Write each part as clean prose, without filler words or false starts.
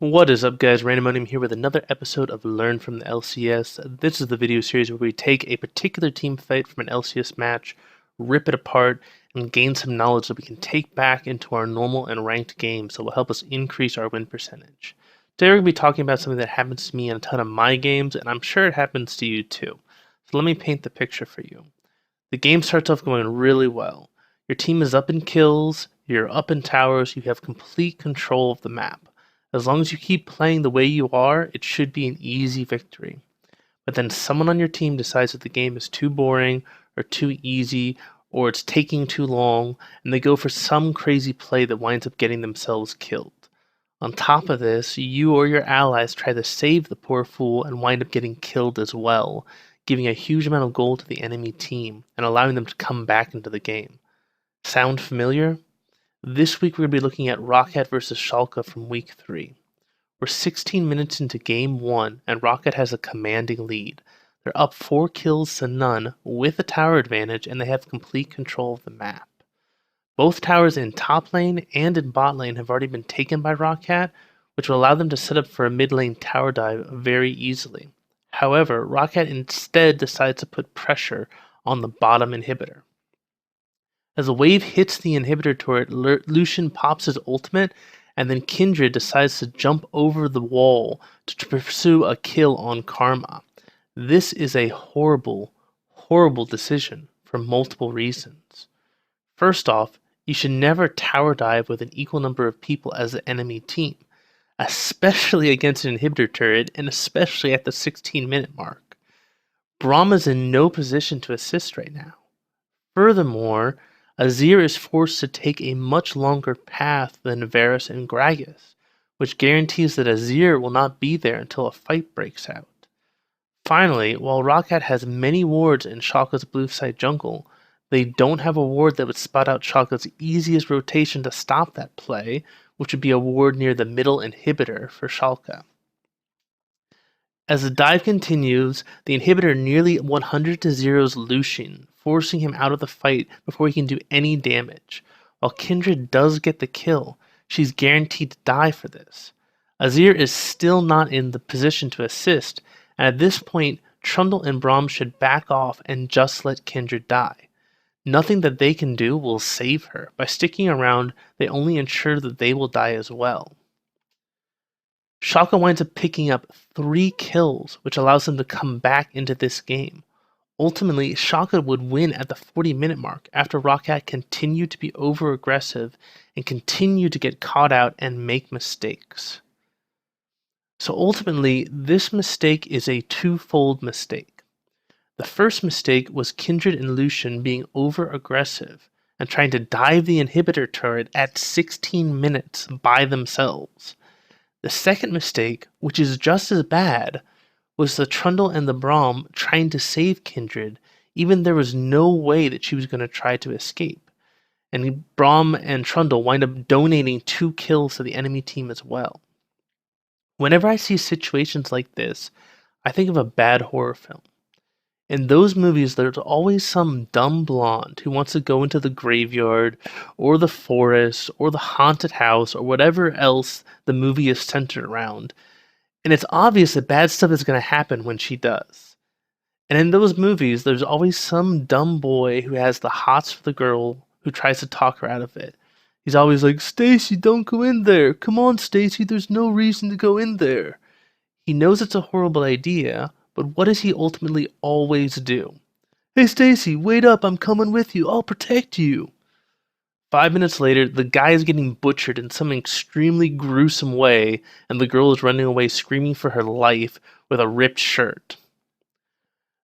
What is up, guys? Randomonium here with another episode of Learn from the LCS. This is the video series where we take a particular team fight from an LCS match, rip it apart, and gain some knowledge that we can take back into our normal and ranked games that will help us increase our win percentage. Today we're going to be talking about something that happens to me in a ton of my games, and I'm sure it happens to you too. So let me paint the picture for you. The game starts off going really well. Your team is up in kills, you're up in towers, you have complete control of the map. As long as you keep playing the way you are, it should be an easy victory. But then someone on your team decides that the game is too boring, or too easy, or it's taking too long, and they go for some crazy play that winds up getting themselves killed. On top of this, you or your allies try to save the poor fool and wind up getting killed as well, giving a huge amount of gold to the enemy team and allowing them to come back into the game. Sound familiar? This week we're going to be looking at Roccat versus Schalke from week 3. We're 16 minutes into game 1 and Roccat has a commanding lead. They're up 4 kills to none with a tower advantage and they have complete control of the map. Both towers in top lane and in bot lane have already been taken by Roccat, which will allow them to set up for a mid lane tower dive very easily. However, Roccat instead decides to put pressure on the bottom inhibitor. As a wave hits the inhibitor turret, Lucian pops his ultimate, and then Kindred decides to jump over the wall to pursue a kill on Karma. This is a horrible, horrible decision for multiple reasons. First off, you should never tower dive with an equal number of people as the enemy team, especially against an inhibitor turret, and especially at the 16-minute mark. Braum is in no position to assist right now. Furthermore, Azir is forced to take a much longer path than Varus and Gragas, which guarantees that Azir will not be there until a fight breaks out. Finally, while Roccat has many wards in Schalke's blue side jungle, they don't have a ward that would spot out Schalke's easiest rotation to stop that play, which would be a ward near the middle inhibitor for Schalke. As the dive continues, the inhibitor nearly 100-0s Lucian, forcing him out of the fight before he can do any damage. While Kindred does get the kill, she's guaranteed to die for this. Azir is still not in the position to assist, and at this point, Trundle and Braum should back off and just let Kindred die. Nothing that they can do will save her. By sticking around, they only ensure that they will die as well. Schalke winds up picking up 3 kills, which allows them to come back into this game. Ultimately, Schalke would win at the 40-minute mark after Roccat continued to be over-aggressive and continued to get caught out and make mistakes. So ultimately, this mistake is a twofold mistake. The first mistake was Kindred and Lucian being over-aggressive and trying to dive the inhibitor turret at 16 minutes by themselves. The second mistake, which is just as bad, was the Trundle and the Braum trying to save Kindred, even there was no way that she was going to try to escape. And Braum and Trundle wind up donating 2 kills to the enemy team as well. Whenever I see situations like this, I think of a bad horror film. In those movies, there's always some dumb blonde who wants to go into the graveyard, or the forest, or the haunted house, or whatever else the movie is centered around. And it's obvious that bad stuff is going to happen when she does. And in those movies, there's always some dumb boy who has the hots for the girl who tries to talk her out of it. He's always like, "Stacy, don't go in there. Come on, Stacy, there's no reason to go in there." He knows it's a horrible idea, but what does he ultimately always do? "Hey Stacy, wait up, I'm coming with you, I'll protect you." 5 minutes later, the guy is getting butchered in some extremely gruesome way, and the girl is running away screaming for her life with a ripped shirt.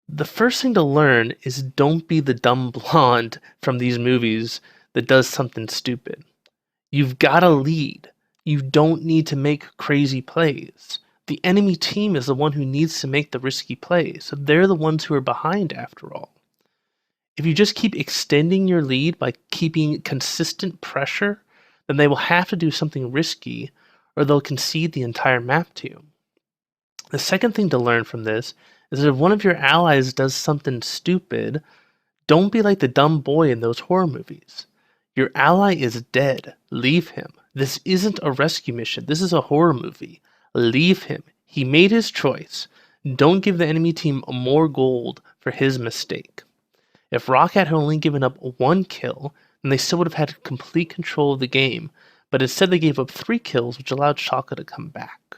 The first thing to learn is don't be the dumb blonde from these movies that does something stupid. You've got to lead. You don't need to make crazy plays. The enemy team is the one who needs to make the risky plays, so they're the ones who are behind after all. If you just keep extending your lead by keeping consistent pressure, then they will have to do something risky, or they'll concede the entire map to you. The second thing to learn from this is that if one of your allies does something stupid, don't be like the dumb boy in those horror movies. Your ally is dead. Leave him. This isn't a rescue mission. This is a horror movie. Leave him. He made his choice. Don't give the enemy team more gold for his mistake. If Roccat had only given up 1 kill, then they still would have had complete control of the game, but instead they gave up 3 kills, which allowed Schalke to come back.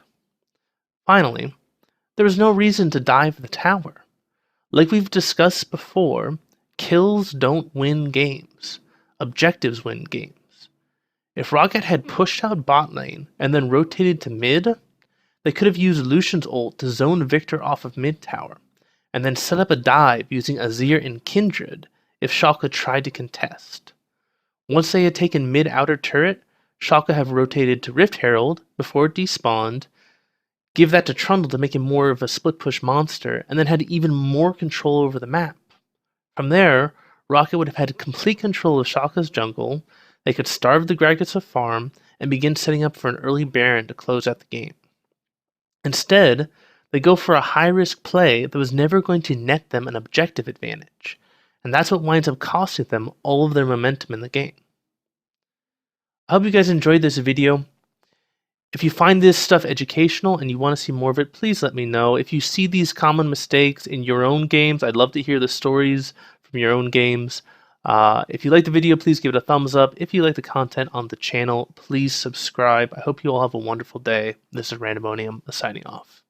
Finally, there was no reason to dive the tower. Like we've discussed before, kills don't win games. Objectives win games. If Roccat had pushed out bot lane and then rotated to mid, they could have used Lucian's ult to zone Victor off of mid tower, and then set up a dive using Azir and Kindred if Schalke tried to contest. Once they had taken mid outer turret, Schalke have rotated to Rift Herald before it despawned, give that to Trundle to make him more of a split push monster, and then had even more control over the map. From there, Roccat would have had complete control of Schalke's jungle. They could starve the Gragas farm and begin setting up for an early Baron to close out the game. Instead, they go for a high-risk play that was never going to net them an objective advantage, and that's what winds up costing them all of their momentum in the game. I hope you guys enjoyed this video. If you find this stuff educational and you want to see more of it, please let me know. If you see these common mistakes in your own games, I'd love to hear the stories from your own games. If you like the video, please give it a thumbs up. If you like the content on the channel, please subscribe. I hope you all have a wonderful day. This is Randomonium signing off.